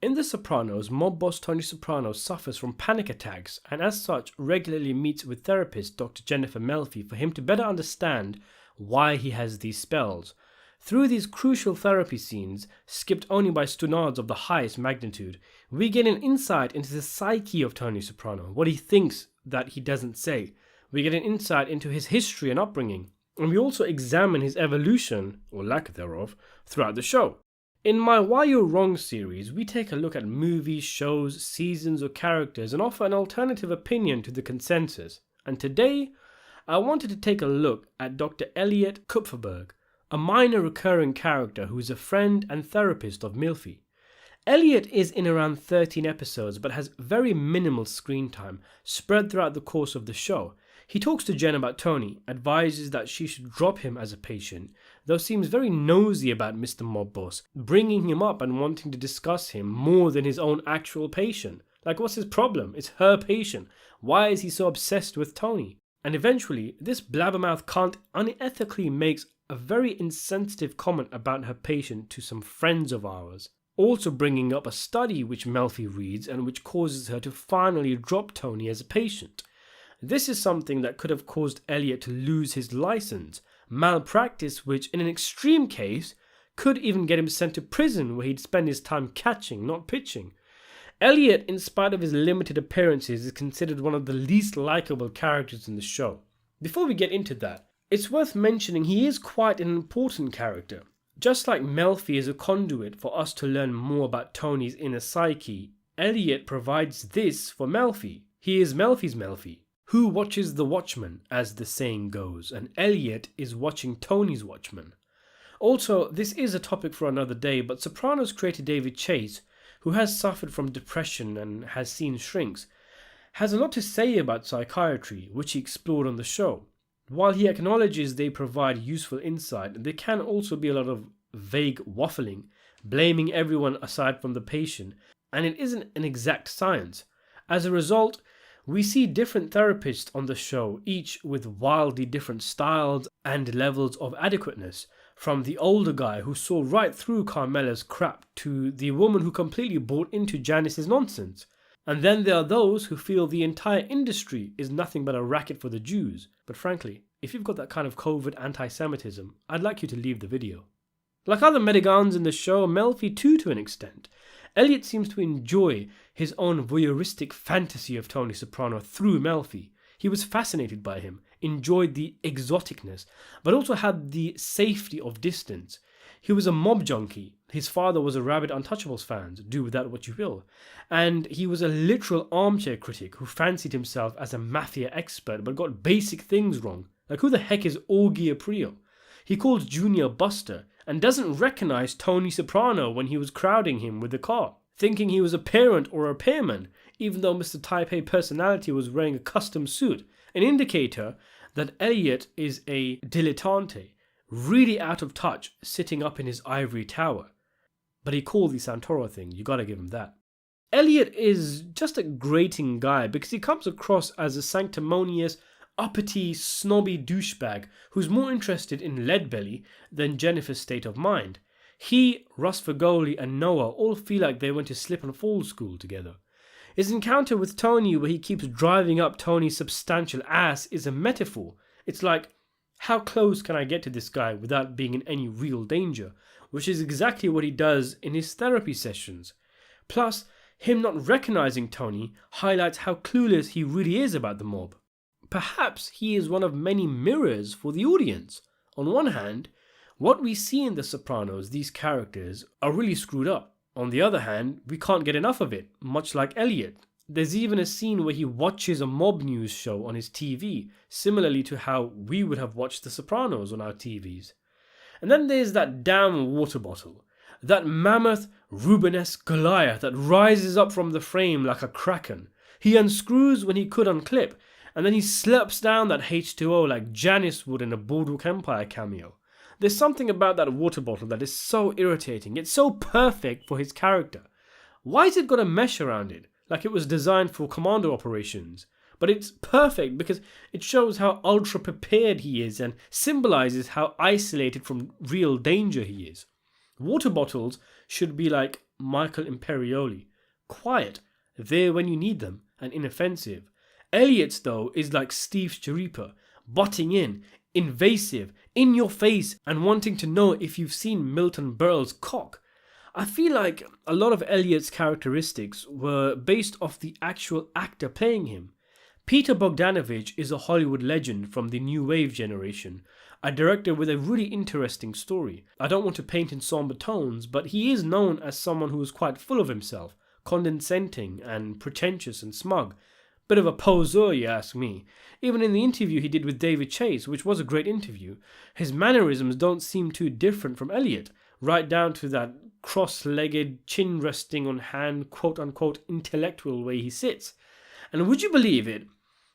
In The Sopranos, mob boss Tony Soprano suffers from panic attacks and as such regularly meets with therapist Dr. Jennifer Melfi for him to better understand why he has these spells. Through these crucial therapy scenes, skipped only by stunades of the highest magnitude, we get an insight into the psyche of Tony Soprano, what he thinks that he doesn't say. We get an insight into his history and upbringing, and we also examine his evolution, or lack thereof, throughout the show. In my Why You're Wrong series, we take a look at movies, shows, seasons, or characters and offer an alternative opinion to the consensus. And today, I wanted to take a look at Dr. Elliot Kupferberg, a minor recurring character who is a friend and therapist of Milfy. Elliot is in around 13 episodes but has very minimal screen time spread throughout the course of the show. He talks to Jen about Tony, advises that she should drop him as a patient, though seems very nosy about Mr. Mob Boss, bringing him up and wanting to discuss him more than his own actual patient. Like, what's his problem? It's her patient. Why is he so obsessed with Tony? And eventually, this blabbermouth cunt unethically makes a very insensitive comment about her patient to some friends of ours, also bringing up a study which Melfi reads and which causes her to finally drop Tony as a patient. This is something that could have caused Elliot to lose his license, malpractice which in an extreme case could even get him sent to prison where he'd spend his time catching, not pitching. Elliot, in spite of his limited appearances, is considered one of the least likable characters in the show. Before we get into that, it's worth mentioning he is quite an important character. Just like Melfi is a conduit for us to learn more about Tony's inner psyche, Elliot provides this for Melfi. He is Melfi's Melfi. Who watches the watchman, as the saying goes, and Elliot is watching Tony's watchman. Also, this is a topic for another day, but Sopranos creator David Chase, who has suffered from depression and has seen shrinks, has a lot to say about psychiatry, which he explored on the show. While he acknowledges they provide useful insight, there can also be a lot of vague waffling, blaming everyone aside from the patient, and it isn't an exact science. As a result, we see different therapists on the show, each with wildly different styles and levels of adequateness, from the older guy who saw right through Carmela's crap to the woman who completely bought into Janice's nonsense. And then there are those who feel the entire industry is nothing but a racket for the Jews. But frankly, if you've got that kind of covert anti-Semitism, I'd like you to leave the video. Like other Medigans in the show, Melfi too to an extent, Elliot seems to enjoy his own voyeuristic fantasy of Tony Soprano through Melfi. He was fascinated by him, enjoyed the exoticness, but also had the safety of distance. He was a mob junkie. His father was a rabid Untouchables fan, do with that what you will. And he was a literal armchair critic who fancied himself as a mafia expert but got basic things wrong. Like, who the heck is Augie Aprio? He calls Junior Buster and doesn't recognize Tony Soprano when he was crowding him with the car, thinking he was a parent or a repairman, even though Mr. Type A personality was wearing a custom suit, an indicator that Elliot is a dilettante, really out of touch, sitting up in his ivory tower. But he called the Santoro thing, you gotta give him that. Elliot is just a grating guy because he comes across as a sanctimonious, uppity, snobby douchebag who's more interested in Leadbelly than Jennifer's state of mind. He, Russ Fagoli, and Noah all feel like they went to slip and fall school together. His encounter with Tony, where he keeps driving up Tony's substantial ass, is a metaphor. It's like, how close can I get to this guy without being in any real danger? Which is exactly what he does in his therapy sessions. Plus, him not recognizing Tony highlights how clueless he really is about the mob. Perhaps he is one of many mirrors for the audience. On one hand, what we see in The Sopranos, these characters, are really screwed up. On the other hand, we can't get enough of it, much like Elliot. There's even a scene where he watches a mob news show on his TV, similarly to how we would have watched The Sopranos on our TVs. And then there's that damn water bottle. That mammoth Rubenesque Goliath that rises up from the frame like a kraken. He unscrews when he could unclip, and then he slurps down that H2O like Janice would in a Boardwalk Empire cameo. There's something about that water bottle that is so irritating. It's so perfect for his character. Why has it got a mesh around it, like it was designed for commando operations? But it's perfect because it shows how ultra prepared he is and symbolizes how isolated from real danger he is. Water bottles should be like Michael Imperioli, quiet, there when you need them, and inoffensive. Elliot's, though, is like Steve Stryper, butting in, invasive, in your face, and wanting to know if you've seen Milton Berle's cock. I feel like a lot of Elliot's characteristics were based off the actual actor playing him. Peter Bogdanovich is a Hollywood legend from the New Wave generation, a director with a really interesting story. I don't want to paint in somber tones, but he is known as someone who is quite full of himself, condescending and pretentious and smug. Bit of a poseur, you ask me. Even in the interview he did with David Chase, which was a great interview, his mannerisms don't seem too different from Elliot, right down to that cross-legged, chin resting on hand, quote-unquote intellectual way he sits. And would you believe it?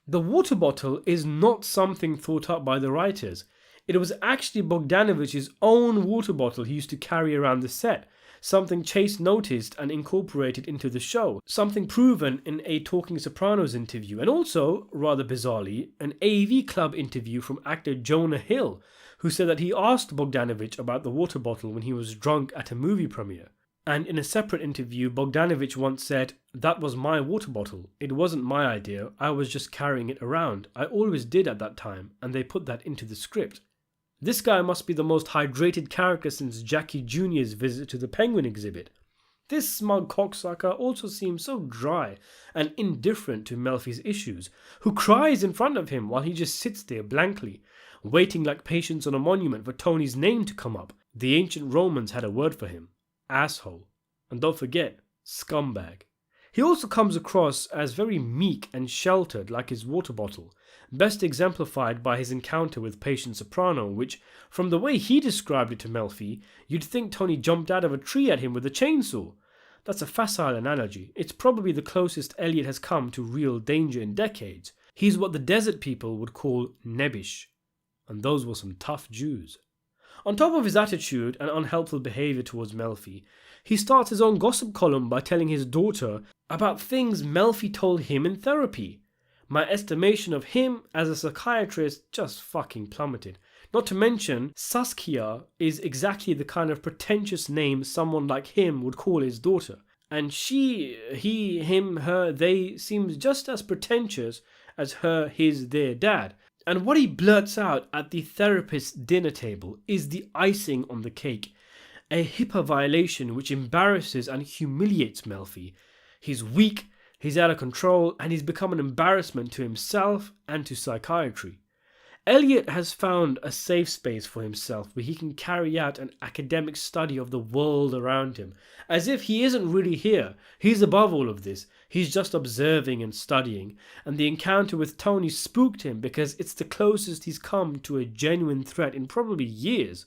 The water bottle is not something thought up by the writers. It was actually Bogdanovich's own water bottle he used to carry around the set, something Chase noticed and incorporated into the show, something proven in a Talking Sopranos interview, and also, rather bizarrely, an AV Club interview from actor Jonah Hill, who said that he asked Bogdanovich about the water bottle when he was drunk at a movie premiere. And in a separate interview, Bogdanovich once said, "That was my water bottle. It wasn't my idea. I was just carrying it around. I always did at that time, and they put that into the script." This guy must be the most hydrated character since Jackie Jr.'s visit to the Penguin exhibit. This smug cocksucker also seems so dry and indifferent to Melfi's issues, who cries in front of him while he just sits there blankly, waiting like patience on a monument for Tony's name to come up. The ancient Romans had a word for him: asshole. And don't forget, scumbag. He also comes across as very meek and sheltered, like his water bottle, best exemplified by his encounter with Patient Soprano, which, from the way he described it to Melfi, you'd think Tony jumped out of a tree at him with a chainsaw. That's a facile analogy. It's probably the closest Elliot has come to real danger in decades. He's what the desert people would call nebbish. And those were some tough Jews. On top of his attitude and unhelpful behaviour towards Melfi, he starts his own gossip column by telling his daughter about things Melfi told him in therapy. My estimation of him as a psychiatrist just fucking plummeted. Not to mention, Saskia is exactly the kind of pretentious name someone like him would call his daughter. And she, he, him, her, they seems just as pretentious as her, his, their dad. And what he blurts out at the therapist's dinner table is the icing on the cake. A HIPAA violation which embarrasses and humiliates Melfi. He's weak, he's out of control, and he's become an embarrassment to himself and to psychiatry. Elliot has found a safe space for himself where he can carry out an academic study of the world around him, as if he isn't really here. He's above all of this. He's just observing and studying, and the encounter with Tony spooked him because it's the closest he's come to a genuine threat in probably years.